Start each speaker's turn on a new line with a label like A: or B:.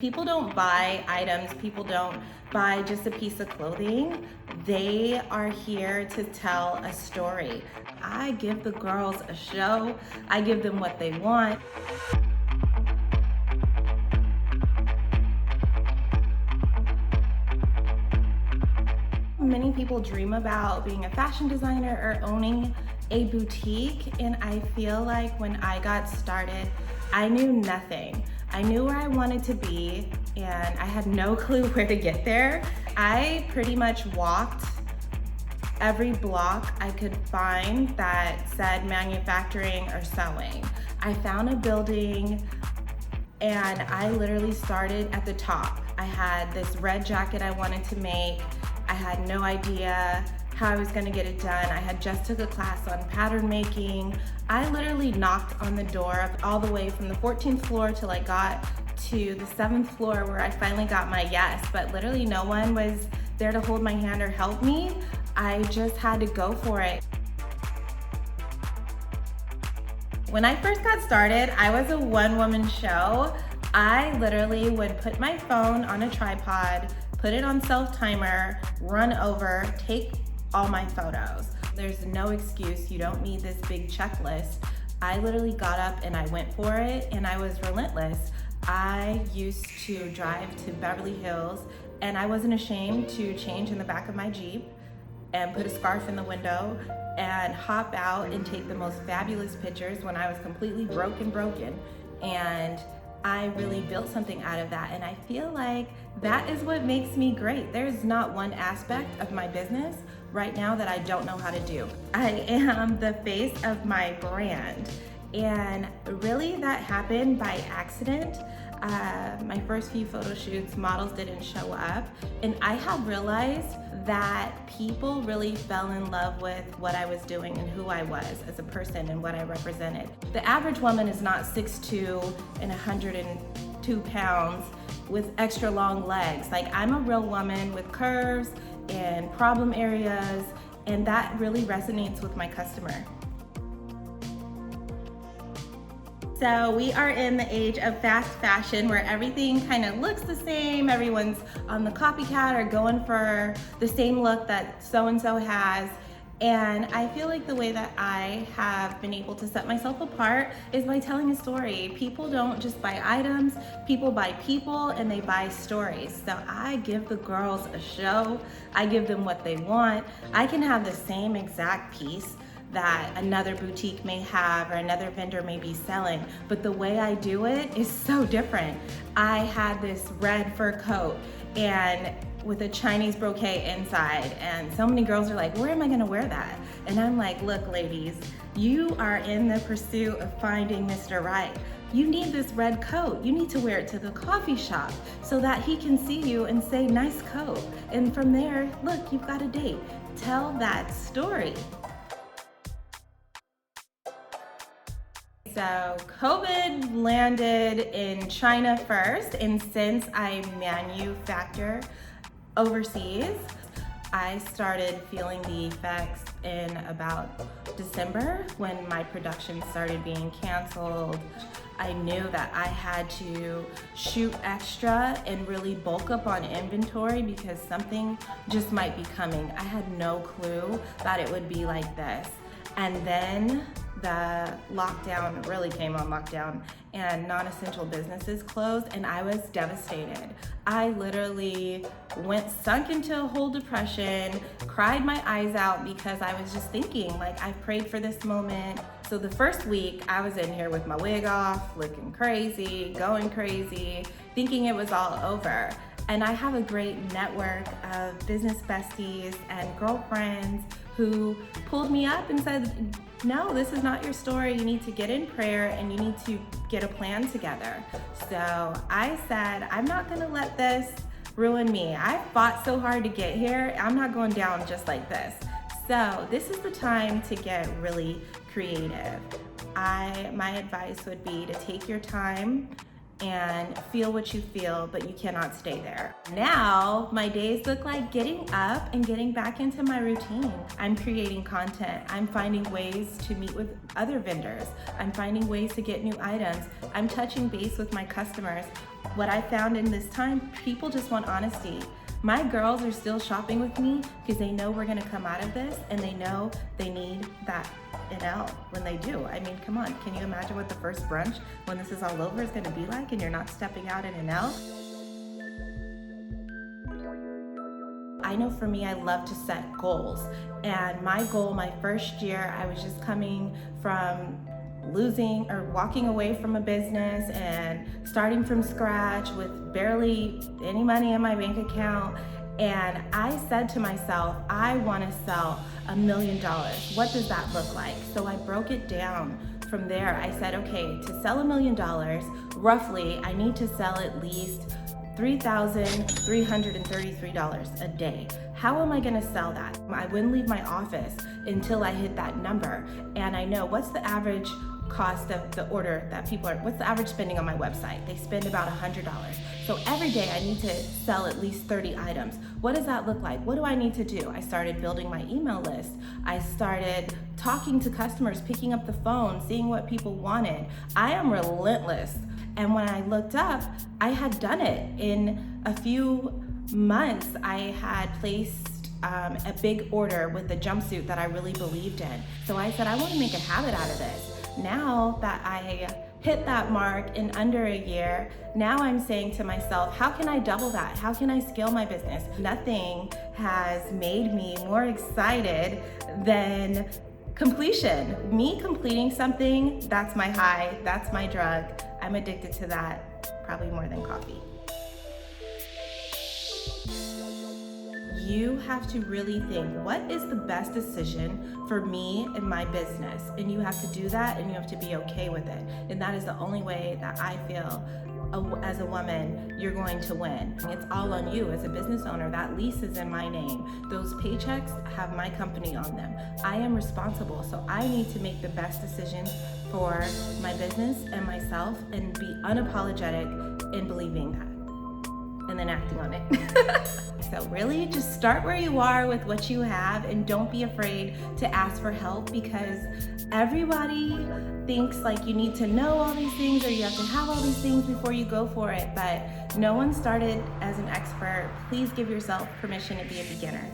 A: People don't buy items, people don't buy just a piece of clothing. They are here to tell a story. I give the girls a show, I give them what they want. Many people dream about being a fashion designer or owning a boutique, and I feel like when I got started, I knew nothing. I knew where I wanted to be, and I had no clue where to get there. I pretty much walked every block I could find that said manufacturing or sewing. I found a building and I literally started at the top. I had this red jacket I wanted to make. I had no idea how I was gonna get it done. I had just took a class on pattern making. I literally knocked on the door all the way from the 14th floor till I got to the 7th floor where I finally got my yes, but literally no one was there to hold my hand or help me. I just had to go for it. When I first got started, I was a one-woman show. I literally would put my phone on a tripod, put it on self-timer, run over, take all my photos. There's no excuse, you don't need this big checklist. I literally got up and I went for it, and I was relentless. I used to drive to Beverly Hills, and I wasn't ashamed to change in the back of my Jeep and put a scarf in the window and hop out and take the most fabulous pictures when I was completely broken. And I really built something out of that, and I feel like that is what makes me great. There's not one aspect of my business right now that I don't know how to do. I am the face of my brand, and really that happened by accident. My first few photo shoots, models didn't show up, and I have realized that people really fell in love with what I was doing and who I was as a person and what I represented. The average woman is not 6'2" and 102 pounds with extra long legs. Like, I'm a real woman with curves and problem areas, and that really resonates with my customer. So we are in the age of fast fashion where everything kind of looks the same. Everyone's on the copycat or going for the same look that so-and-so has. And I feel like the way that I have been able to set myself apart is by telling a story. People don't just buy items, people buy people, and they buy stories. So I give the girls a show, I give them what they want. I can have the same exact piece that another boutique may have or another vendor may be selling, but the way I do it is so different. I had this red fur coat and with a Chinese brocade inside, and so many girls are like, where am I gonna wear that? And I'm like, look ladies, you are in the pursuit of finding Mr. Right. You need this red coat. You need to wear it to the coffee shop so that he can see you and say, nice coat. And from there, look, you've got a date. Tell that story. So COVID landed in China first, and since I manufacture overseas, I started feeling the effects in about December when my production started being canceled. I knew that I had to shoot extra and really bulk up on inventory because something just might be coming. I had no clue that it would be like this. And then the lockdown really came on lockdown, and non-essential businesses closed, and I was devastated. I literally sunk into a whole depression, cried my eyes out because I was just thinking, like, I've prayed for this moment. So the first week I was in here with my wig off, looking crazy, going crazy, thinking it was all over. And I have a great network of business besties and girlfriends who pulled me up and said, no, this is not your story. You need to get in prayer and you need to get a plan together. So I said, I'm not gonna let this ruin me. I fought so hard to get here. I'm not going down just like this. So this is the time to get really creative. My advice would be to take your time and feel what you feel, but you cannot stay there. Now, my days look like getting up and getting back into my routine. I'm creating content. I'm finding ways to meet with other vendors. I'm finding ways to get new items. I'm touching base with my customers. What I found in this time, people just want honesty. My girls are still shopping with me because they know we're gonna come out of this, and they know they need that NL when they do. I mean, come on, can you imagine what the first brunch when this is all over is gonna be like and you're not stepping out in NL? I know for me, I love to set goals. And my goal, my first year, I was just coming from losing or walking away from a business and starting from scratch with barely any money in my bank account. And I said to myself, I want to sell $1 million. What does that look like? So I broke it down. From there, I said, okay, to sell $1 million, roughly, I need to sell at least $3,333 a day. How am I gonna sell that? I wouldn't leave my office until I hit that number. And I know what's the average cost of the order that people are, what's the average spending on my website? They spend about $100. So every day I need to sell at least 30 items. What does that look like? What do I need to do? I started building my email list. I started talking to customers, picking up the phone, seeing what people wanted. I am relentless. And when I looked up, I had done it. In a few months, I had placed a big order with a jumpsuit that I really believed in. So I said, I want to make a habit out of this. Now that I hit that mark in under a year, now I'm saying to myself, how can I double that? How can I scale my business? Nothing has made me more excited than completion. Me completing something, that's my high, that's my drug. I'm addicted to that, probably more than coffee. You have to really think, what is the best decision for me and my business? And you have to do that, and you have to be okay with it. And that is the only way that I feel as a woman, you're going to win. It's all on you as a business owner. That lease is in my name. Those paychecks have my company on them. I am responsible, so I need to make the best decisions for my business and myself and be unapologetic in believing that and then acting on it. So really just start where you are with what you have, and don't be afraid to ask for help, because everybody thinks like you need to know all these things or you have to have all these things before you go for it, but no one started as an expert. Please give yourself permission to be a beginner.